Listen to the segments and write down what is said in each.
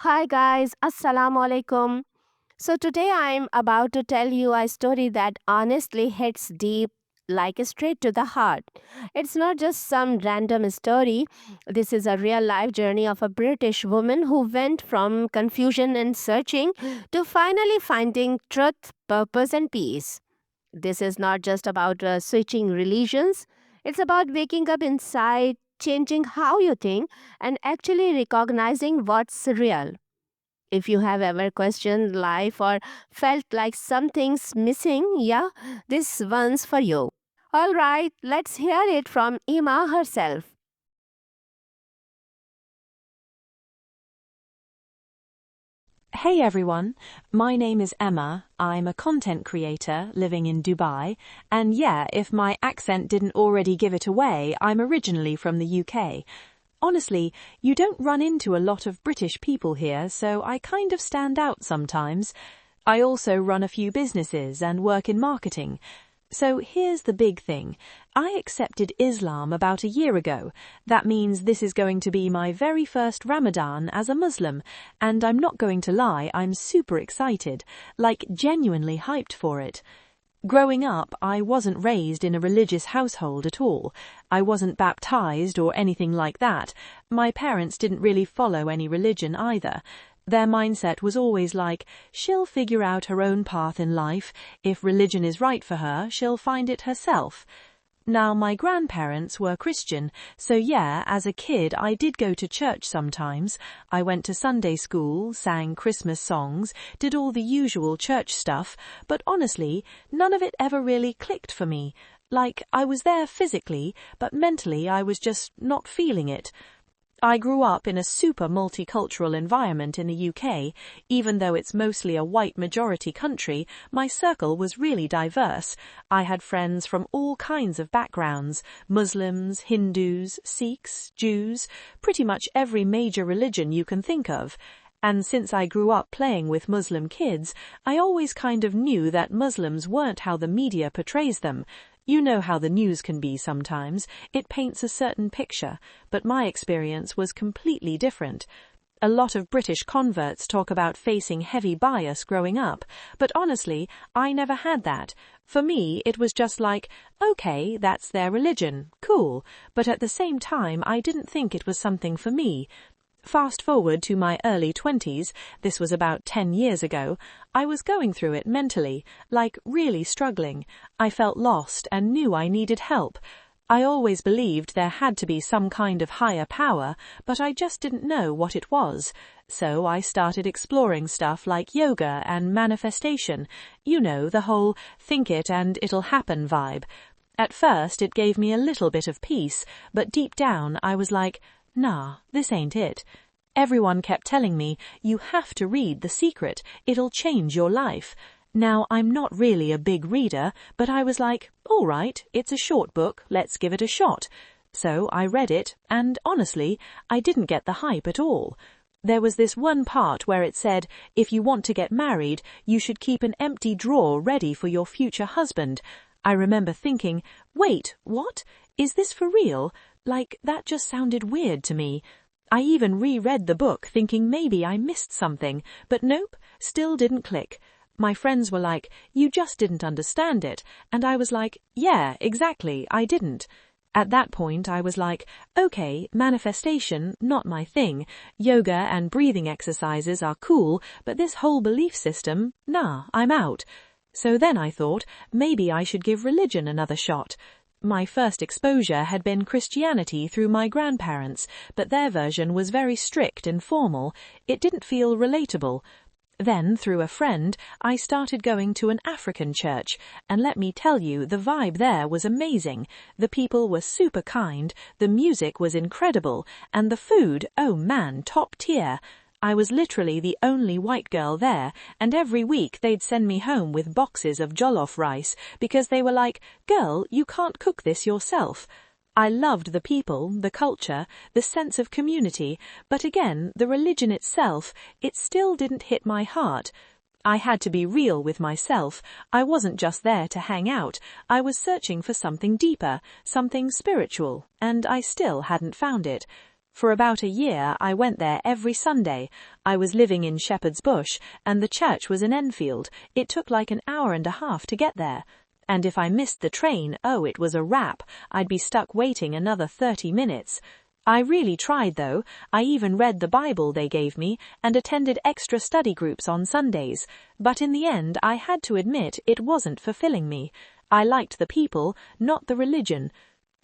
Hi guys, Assalamu alaikum. So today I'm about to tell you a story that honestly hits deep, like straight to the heart. It's not just some random story. This is a real life journey of a British woman who went from confusion and searching to finally finding truth, purpose, and peace. This is not just about switching religions, it's about waking up inside, changing how you think, and actually recognizing what's real. If you have ever questioned life or felt like something's missing, yeah, this one's for you. All right, let's hear it from Ima herself. Hey everyone, my name is Emma. I'm a content creator living in Dubai. And yeah, if my accent didn't already give it away, I'm originally from the UK. Honestly, you don't run into a lot of British people here, so I kind of stand out sometimes. I also run a few businesses and work in marketing. So here's the big thing. I accepted Islam about a year ago. That means this is going to be my very first Ramadan as a Muslim, and I'm not going to lie, I'm super excited, like genuinely hyped for it. Growing up, I wasn't raised in a religious household at all. I wasn't baptized or anything like that. My parents didn't really follow any religion either. Their mindset was always like, she'll figure out her own path in life. If religion is right for her, she'll find it herself. Now, my grandparents were Christian, so yeah, as a kid I did go to church sometimes. I went to Sunday school, sang Christmas songs, did all the usual church stuff, but honestly, none of it ever really clicked for me. Like, I was there physically, but mentally I was just not feeling it. I grew up in a super multicultural environment in the UK. Even though it's mostly a white majority country, my circle was really diverse. I had friends from all kinds of backgrounds: Muslims, Hindus, Sikhs, Jews, pretty much every major religion you can think of. And since I grew up playing with Muslim kids, I always kind of knew that Muslims weren't how the media portrays them. You know how the news can be sometimes. It paints a certain picture, but my experience was completely different. A lot of British converts talk about facing heavy bias growing up, but honestly, I never had that. For me, it was just like, okay, that's their religion, cool, but at the same time, I didn't think it was something for me. Fast forward to my early 20s, this was about 10 years ago, I was going through it mentally, like really struggling. I felt lost and knew I needed help. I always believed there had to be some kind of higher power, but I just didn't know what it was. So I started exploring stuff like yoga and manifestation. You know, the whole think it and it'll happen vibe. At first it gave me a little bit of peace, but deep down I was like, nah, this ain't it. Everyone kept telling me, you have to read The Secret, it'll change your life. Now, I'm not really a big reader, but I was like, all right, it's a short book, let's give it a shot. So I read it, and honestly, I didn't get the hype at all. There was this one part where it said, if you want to get married, you should keep an empty drawer ready for your future husband. I remember thinking, wait, what? Is this for real? Like, that just sounded weird to me. I even reread the book thinking maybe I missed something, but nope, still didn't click. My friends were like, you just didn't understand it, and I was like, yeah, exactly, I didn't. At that point I was like, okay, manifestation, not my thing. Yoga and breathing exercises are cool, but this whole belief system, nah, I'm out. So then I thought, maybe I should give religion another shot. My first exposure had been Christianity through my grandparents, but their version was very strict and formal. It didn't feel relatable. Then, through a friend, I started going to an African church, and let me tell you, the vibe there was amazing. The people were super kind, the music was incredible, and the food, oh man, top tier. I was literally the only white girl there, and every week they'd send me home with boxes of jollof rice because they were like, girl, you can't cook this yourself. I loved the people, the culture, the sense of community, but again, the religion itself, it still didn't hit my heart. I had to be real with myself. I wasn't just there to hang out. I was searching for something deeper, something spiritual, and I still hadn't found it. For about a year, I went there every Sunday. I was living in Shepherd's Bush, and the church was in Enfield. It took like an hour and a half to get there. And if I missed the train, oh, it was a wrap. I'd be stuck waiting another 30 minutes. I really tried, though. I even read the Bible they gave me and attended extra study groups on Sundays. But in the end, I had to admit it wasn't fulfilling me. I liked the people, not the religion.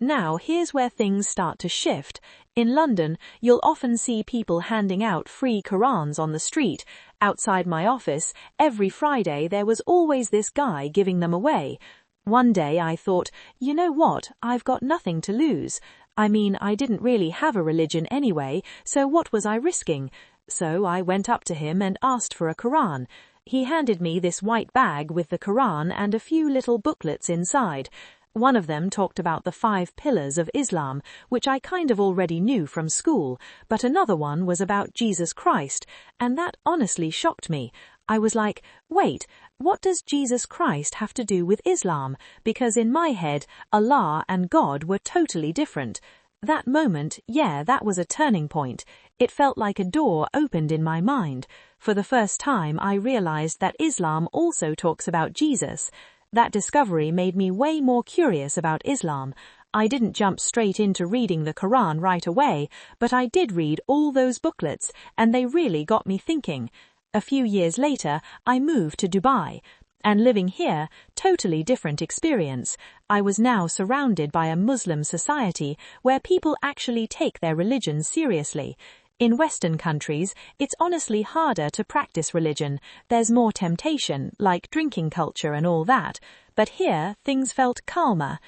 Now, here's where things start to shift. In London, you'll often see people handing out free Qurans on the street. Outside my office, every Friday there was always this guy giving them away. One day I thought, you know what, I've got nothing to lose. I mean, I didn't really have a religion anyway, so what was I risking? So I went up to him and asked for a Quran. He handed me this white bag with the Quran and a few little booklets inside. One of them talked about the 5 pillars of Islam, which I kind of already knew from school, but another one was about Jesus Christ, and that honestly shocked me. I was like, wait, what does Jesus Christ have to do with Islam? Because in my head, Allah and God were totally different. That moment, that was a turning point. It felt like a door opened in my mind. For the first time, I realized that Islam also talks about Jesus. That discovery made me way more curious about Islam. I didn't jump straight into reading the Quran right away, but I did read all those booklets, and they really got me thinking. A few years later, I moved to Dubai. And living here, totally different experience. I was now surrounded by a Muslim society where people actually take their religion seriously. In Western countries, it's honestly harder to practice religion. There's more temptation, like drinking culture and all that. But here, things felt calmer.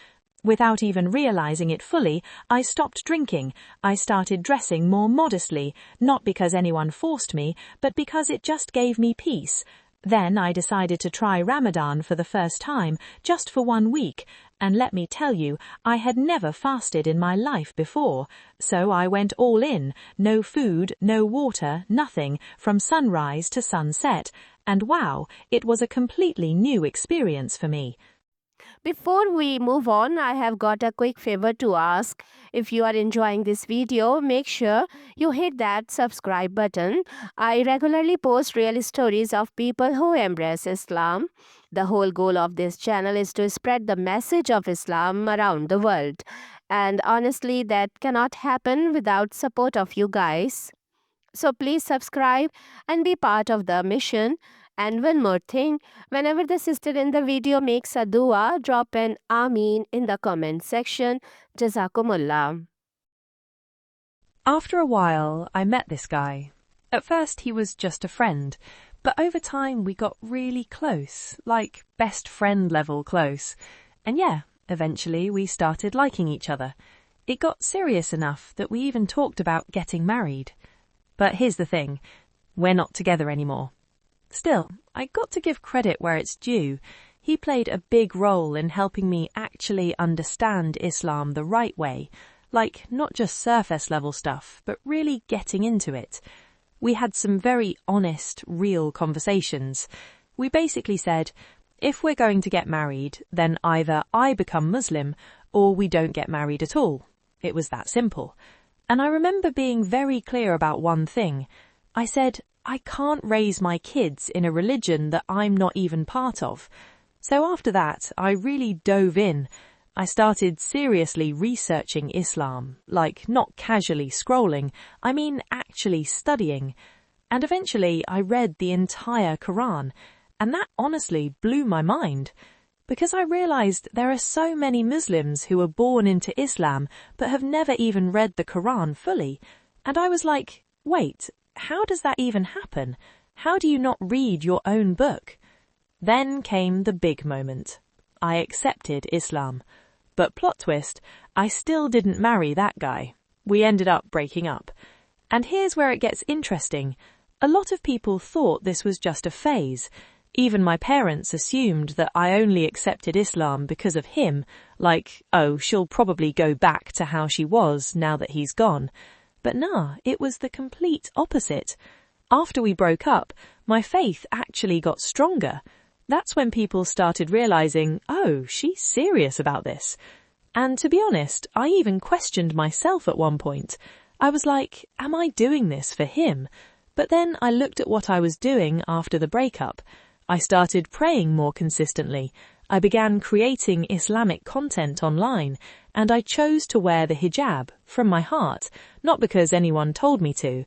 Without even realizing it fully, I stopped drinking. I started dressing more modestly, not because anyone forced me, but because it just gave me peace. Then I decided to try Ramadan for the first time, just for 1 week. And let me tell you, I had never fasted in my life before. So I went all in, no food, no water, nothing, from sunrise to sunset. And wow, it was a completely new experience for me. Before we move on, I have got a quick favor to ask. If you are enjoying this video, make sure you hit that subscribe button. I regularly post real stories of people who embrace Islam. The whole goal of this channel is to spread the message of Islam around the world. And honestly, that cannot happen without support of you guys. So please subscribe and be part of the mission. And one more thing, whenever the sister in the video makes a dua, drop an Ameen in the comment section. Jazakumullah. After a while, I met this guy. At first, he was just a friend, but over time we got really close, like best friend level close. And eventually we started liking each other. It got serious enough that we even talked about getting married. But here's the thing, we're not together anymore. Still, I got to give credit where it's due. He played a big role in helping me actually understand Islam the right way, like not just surface level stuff, but really getting into it. We had some very honest, real conversations. We basically said, if we're going to get married, then either I become Muslim or we don't get married at all. It was that simple. And I remember being very clear about one thing. I said, I can't raise my kids in a religion that I'm not even part of. So after that, I really dove in. I started seriously researching Islam, like not casually scrolling, I mean actually studying. And eventually I read the entire Quran, and that honestly blew my mind. Because I realized there are so many Muslims who are born into Islam but have never even read the Quran fully. And I was like, wait, how does that even happen? How do you not read your own book? Then came the big moment. I accepted Islam. But plot twist, I still didn't marry that guy. We ended up breaking up. And here's where it gets interesting. A lot of people thought this was just a phase. Even my parents assumed that I only accepted Islam because of him, like, oh, she'll probably go back to how she was now that he's gone. But nah, it was the complete opposite. After we broke up, my faith actually got stronger. That's when people started realizing, oh, she's serious about this. And to be honest, I even questioned myself at one point. I was like, am I doing this for him? But then I looked at what I was doing after the breakup. I started praying more consistently. I began creating Islamic content online, and I chose to wear the hijab from my heart, not because anyone told me to.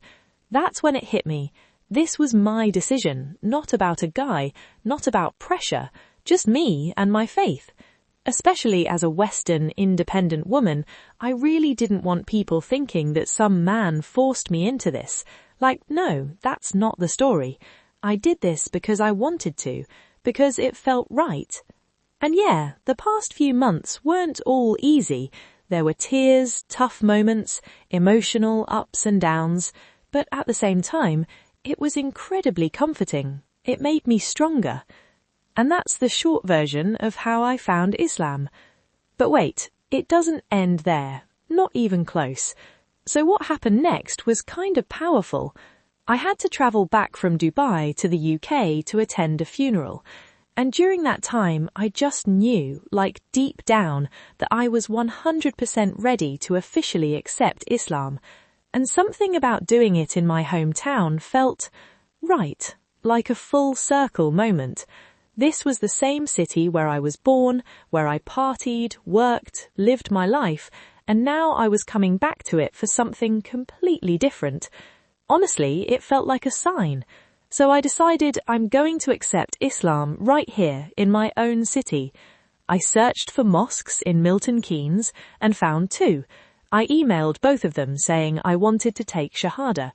That's when it hit me. This was my decision, not about a guy, not about pressure, just me and my faith. Especially as a Western, independent woman, I really didn't want people thinking that some man forced me into this. Like, no, that's not the story. I did this because I wanted to, because it felt right. And yeah, the past few months weren't all easy. There were tears, tough moments, emotional ups and downs, but at the same time, it was incredibly comforting. It made me stronger. And that's the short version of how I found Islam. But wait, it doesn't end there. Not even close. So what happened next was kind of powerful. I had to travel back from Dubai to the UK to attend a funeral. And during that time, I just knew, like deep down, that I was 100% ready to officially accept Islam. And something about doing it in my hometown felt right, like a full circle moment. This was the same city where I was born, where I partied, worked, lived my life, and now I was coming back to it for something completely different. Honestly, it felt like a sign. So I decided I'm going to accept Islam right here in my own city. I searched for mosques in Milton Keynes and found 2. I emailed both of them saying I wanted to take Shahada.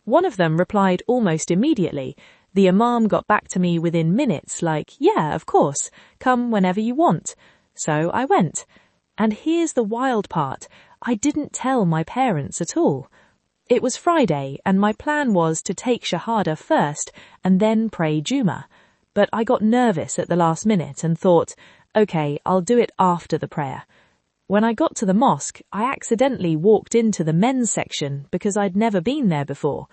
One of them replied almost immediately. The imam got back to me within minutes like, yeah, of course, come whenever you want. So I went. And here's the wild part. I didn't tell my parents at all. It was Friday and my plan was to take Shahada first and then pray Juma. But I got nervous at the last minute and thought, okay, I'll do it after the prayer. When I got to the mosque, I accidentally walked into the men's section because I'd never been there before.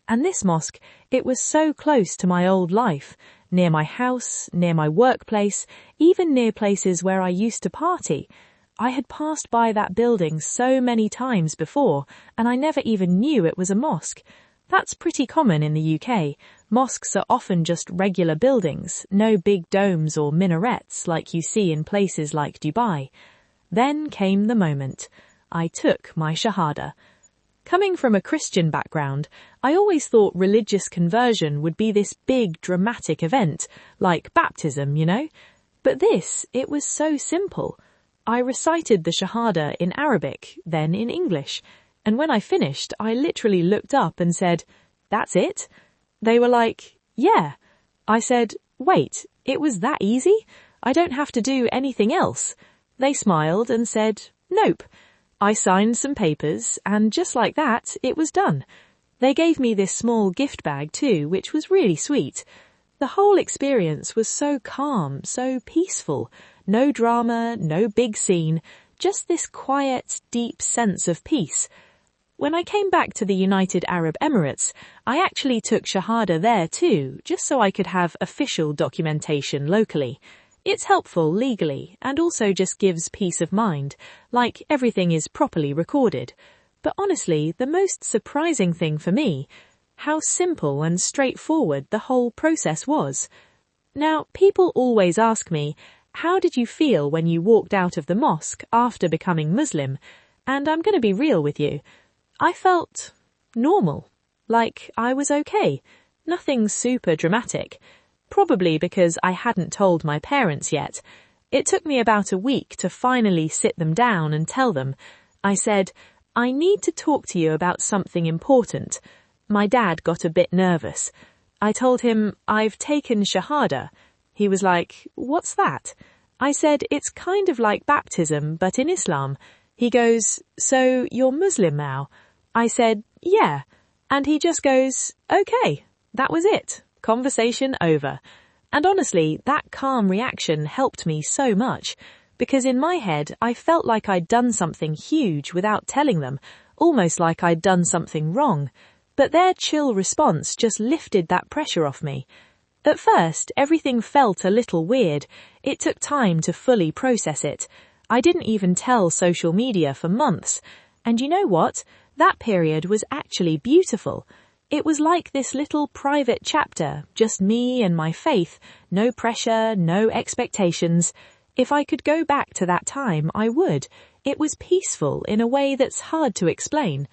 And this mosque, it was so close to my old life, near my house, near my workplace, even near places where I used to party. I had passed by that building so many times before, and I never even knew it was a mosque. That's pretty common in the UK. Mosques are often just regular buildings, no big domes or minarets like you see in places like Dubai. Then came the moment. I took my Shahada. Coming from a Christian background, I always thought religious conversion would be this big, dramatic event, like baptism, you know? But this, it was so simple. I recited the Shahada in Arabic, then in English, and when I finished, I literally looked up and said, "That's it?" They were like, "Yeah." I said, "Wait, it was that easy? I don't have to do anything else." They smiled and said, "Nope." I signed some papers, and just like that, it was done. They gave me this small gift bag too, which was really sweet. The whole experience was so calm, so peaceful. No drama, no big scene, just this quiet, deep sense of peace. When I came back to the United Arab Emirates, I actually took Shahada there too, just so I could have official documentation locally. It's helpful legally and also just gives peace of mind, like everything is properly recorded. But honestly, the most surprising thing for me, how simple and straightforward the whole process was. Now, people always ask me, how did you feel when you walked out of the mosque after becoming Muslim? And I'm going to be real with you. I felt normal, like I was okay, nothing super dramatic. Probably because I hadn't told my parents yet. It took me about a week to finally sit them down and tell them. I said, I need to talk to you about something important. My dad got a bit nervous. I told him, I've taken Shahada. He was like, what's that? I said, it's kind of like baptism, but in Islam. He goes, so you're Muslim now? I said, yeah. And he just goes, okay, that was it. Conversation over. And honestly, that calm reaction helped me so much, because in my head, I felt like I'd done something huge without telling them, almost like I'd done something wrong. But their chill response just lifted that pressure off me. At first, everything felt a little weird. It took time to fully process it. I didn't even tell social media for months. And you know what? That period was actually beautiful. It was like this little private chapter, just me and my faith, no pressure, no expectations. If I could go back to that time, I would. It was peaceful in a way that's hard to explain.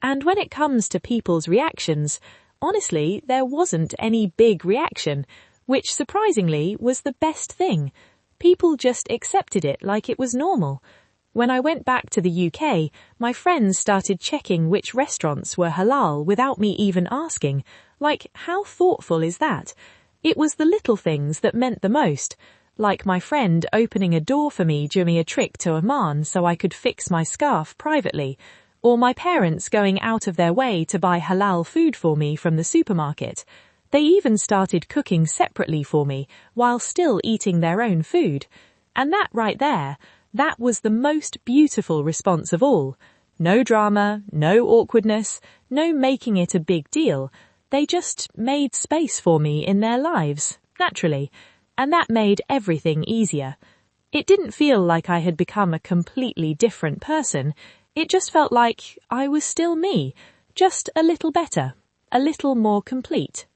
And when it comes to people's reactions, honestly, there wasn't any big reaction, which surprisingly was the best thing. People just accepted it like it was normal. When I went back to the UK, my friends started checking which restaurants were halal without me even asking. Like, how thoughtful is that? It was the little things that meant the most. Like my friend opening a door for me during a trip to Oman so I could fix my scarf privately, or my parents going out of their way to buy halal food for me from the supermarket. They even started cooking separately for me while still eating their own food. And that right there, that was the most beautiful response of all. No drama, no awkwardness, no making it a big deal. They just made space for me in their lives, naturally. And that made everything easier. It didn't feel like I had become a completely different person. It just felt like I was still me, just a little better, a little more complete.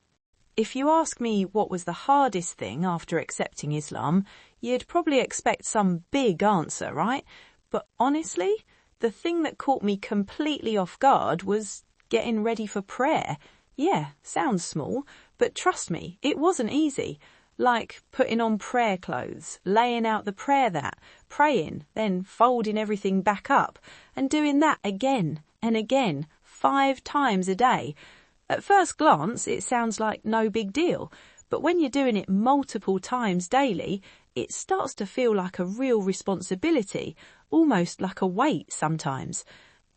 If you ask me what was the hardest thing after accepting Islam, you'd probably expect some big answer, right? But honestly, the thing that caught me completely off guard was getting ready for prayer. Yeah, sounds small, but trust me, it wasn't easy. Like putting on prayer clothes, laying out the prayer mat, praying, then folding everything back up, and doing that again and again, 5 times a day. At first glance, it sounds like no big deal, but when you're doing it multiple times daily, it starts to feel like a real responsibility, almost like a weight sometimes.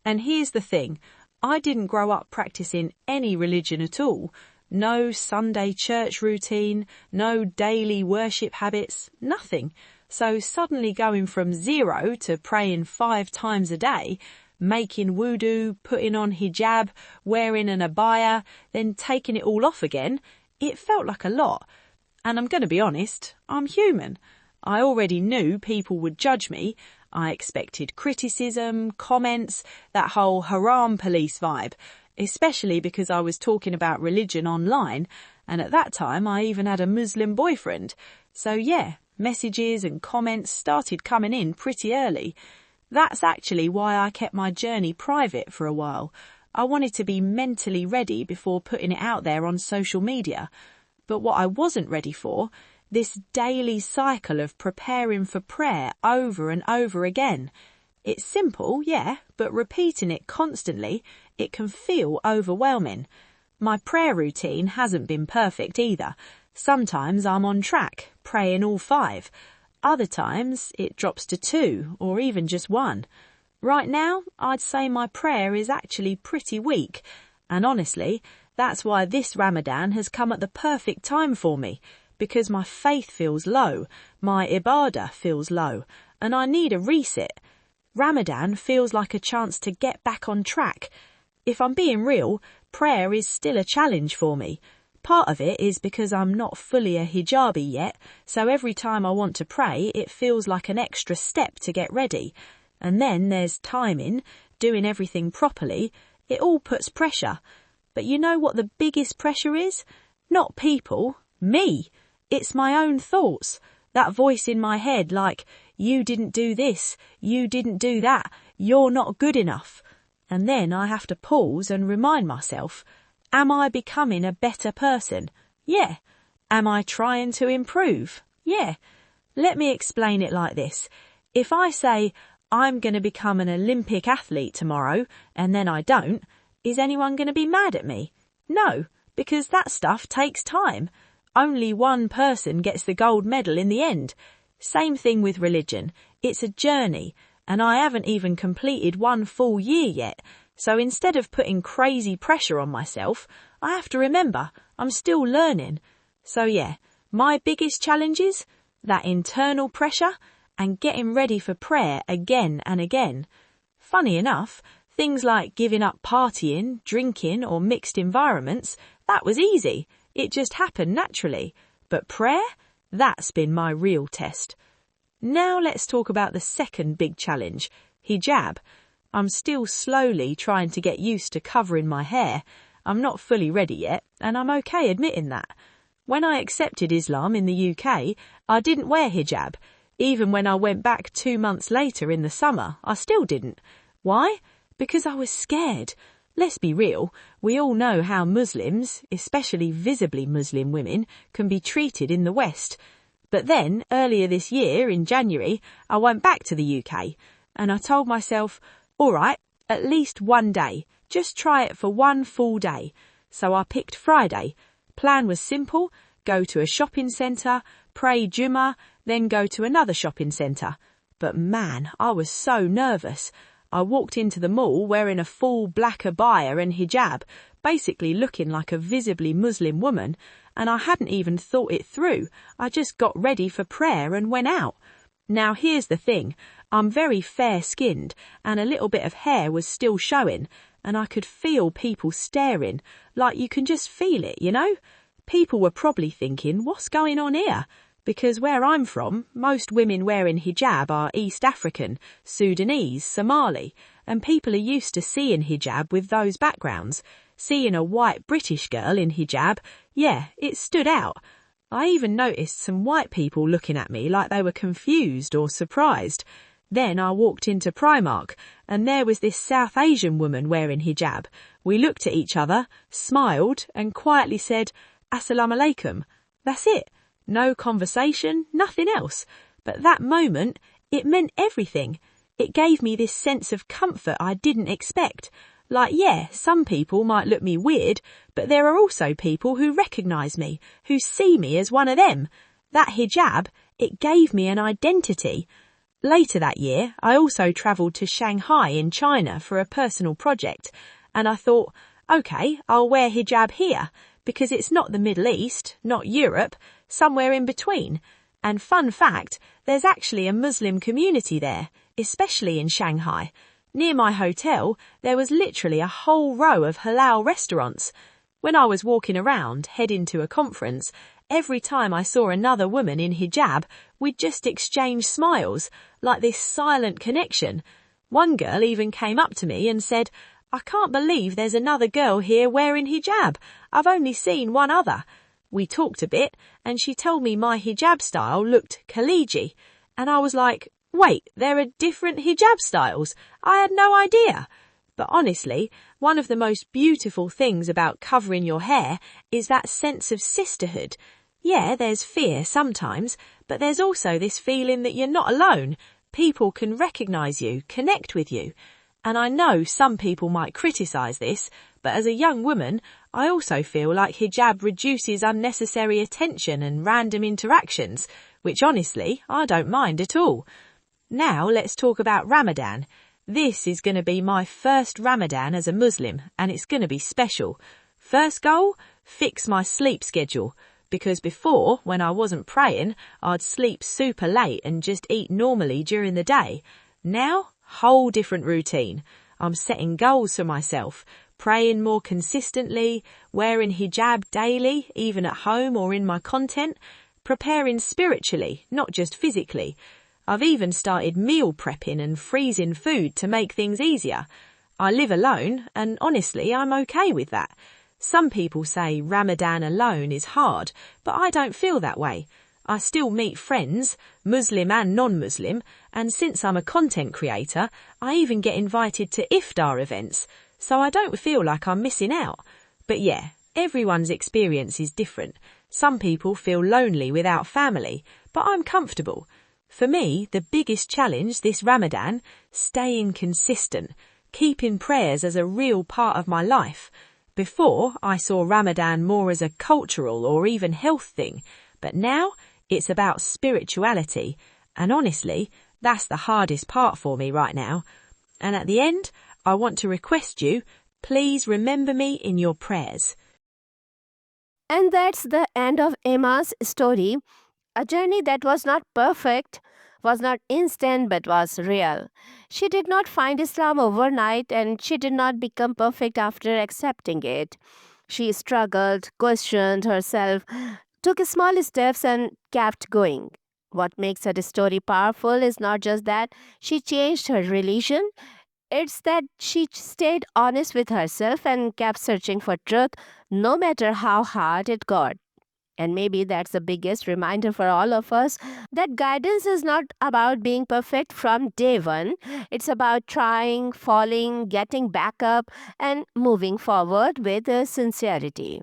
And here's the thing, I didn't grow up practicing any religion at all. No Sunday church routine, no daily worship habits, nothing. So suddenly going from 0 to praying 5 times a day, making wudu, putting on hijab, wearing an abaya, then taking it all off again, it felt like a lot. And I'm going to be honest, I'm human. I already knew people would judge me. I expected criticism, comments, that whole haram police vibe, especially because I was talking about religion online, and at that time I even had a Muslim boyfriend. So yeah, messages and comments started coming in pretty early. That's actually why I kept my journey private for a while. I wanted to be mentally ready before putting it out there on social media. But what I wasn't ready for, this daily cycle of preparing for prayer over and over again. It's simple, yeah, but repeating it constantly, it can feel overwhelming. My prayer routine hasn't been perfect either. Sometimes I'm on track, praying all 5. Other times it drops to 2 or even just 1. Right now, I'd say my prayer is actually pretty weak. And honestly, that's why this Ramadan has come at the perfect time for me, because my faith feels low, my ibadah feels low, and I need a reset. Ramadan feels like a chance to get back on track. If I'm being real, prayer is still a challenge for me. Part of it is because I'm not fully a hijabi yet, so every time I want to pray, it feels like an extra step to get ready. And then there's timing, doing everything properly. It all puts pressure. But you know what the biggest pressure is? Not people, me. It's my own thoughts. That voice in my head like, you didn't do this, you didn't do that, you're not good enough. And then I have to pause and remind myself, am I becoming a better person? Yeah. Am I trying to improve? Yeah. Let me explain it like this. If I say, I'm going to become an Olympic athlete tomorrow, and then I don't, is anyone going to be mad at me? No, because that stuff takes time. Only one person gets the gold medal in the end. Same thing with religion. It's a journey, and I haven't even completed 1 full year yet. So instead of putting crazy pressure on myself, I have to remember I'm still learning. So yeah, my biggest challenges, that internal pressure and getting ready for prayer again and again. Funny enough, things like giving up partying, drinking or mixed environments, that was easy. It just happened naturally. But prayer? That's been my real test. Now let's talk about the second big challenge, hijab. I'm still slowly trying to get used to covering my hair. I'm not fully ready yet, and I'm okay admitting that. When I accepted Islam in the UK, I didn't wear hijab. Even when I went back 2 months later in the summer, I still didn't. Why? Because I was scared. Let's be real, we all know how Muslims, especially visibly Muslim women, can be treated in the West. But then, earlier this year, in January, I went back to the UK, and I told myself, all right, at least one day, just try it for one full day. So I picked Friday. Plan was simple, go to a shopping centre, pray Jummah, then go to another shopping centre. But man, I was so nervous. I walked into the mall wearing a full black abaya and hijab, basically looking like a visibly Muslim woman, and I hadn't even thought it through. I just got ready for prayer and went out. Now here's the thing, I'm very fair-skinned and a little bit of hair was still showing, and I could feel people staring, like you can just feel it, you know? People were probably thinking, what's going on here? Because where I'm from, most women wearing hijab are East African, Sudanese, Somali, and people are used to seeing hijab with those backgrounds. Seeing a white British girl in hijab, yeah, it stood out. I even noticed some white people looking at me like they were confused or surprised. Then I walked into Primark, and there was this South Asian woman wearing hijab. We looked at each other, smiled, and quietly said, Assalamu alaikum. That's it. No conversation, nothing else. But that moment, it meant everything. It gave me this sense of comfort I didn't expect. Like, yeah, some people might look me weird, but there are also people who recognise me, who see me as one of them. That hijab, it gave me an identity. Later that year, I also travelled to Shanghai in China for a personal project, and I thought, okay, I'll wear hijab here, because it's not the Middle East, not Europe, somewhere in between. And fun fact, there's actually a Muslim community there, especially in Shanghai. Near my hotel, there was literally a whole row of halal restaurants. When I was walking around, heading to a conference, every time I saw another woman in hijab, we'd just exchange smiles, like this silent connection. One girl even came up to me and said, I can't believe there's another girl here wearing hijab. I've only seen one other. We talked a bit, and she told me my hijab style looked Khaliji. And I was like, wait, there are different hijab styles? I had no idea. But honestly, one of the most beautiful things about covering your hair is that sense of sisterhood. Yeah, there's fear sometimes, but there's also this feeling that you're not alone. People can recognise you, connect with you. And I know some people might criticise this, but as a young woman, I also feel like hijab reduces unnecessary attention and random interactions, which honestly, I don't mind at all. Now let's talk about Ramadan. This is going to be my first Ramadan as a Muslim, and it's going to be special. First goal, fix my sleep schedule. Because before, when I wasn't praying, I'd sleep super late and just eat normally during the day. Now, whole different routine. I'm setting goals for myself, praying more consistently, wearing hijab daily, even at home or in my content, preparing spiritually, not just physically. I've even started meal prepping and freezing food to make things easier. I live alone, and honestly, I'm okay with that. Some people say Ramadan alone is hard, but I don't feel that way. I still meet friends, Muslim and non-Muslim, and since I'm a content creator, I even get invited to iftar events, so I don't feel like I'm missing out. But yeah, everyone's experience is different. Some people feel lonely without family, but I'm comfortable. For me, the biggest challenge this Ramadan, staying consistent, keeping prayers as a real part of my life. Before, I saw Ramadan more as a cultural or even health thing, but now it's about spirituality, and honestly, that's the hardest part for me right now. And at the end, I want to request you, please remember me in your prayers. And that's the end of Emma's story. A journey that was not perfect, was not instant, but was real. She did not find Islam overnight, and she did not become perfect after accepting it. She struggled, questioned herself, took small steps, and kept going. What makes her story powerful is not just that she changed her religion, It's that she stayed honest with herself and kept searching for truth no matter how hard it got. And maybe that's the biggest reminder for all of us that guidance is not about being perfect from day one. It's about trying, falling, getting back up, and moving forward with sincerity.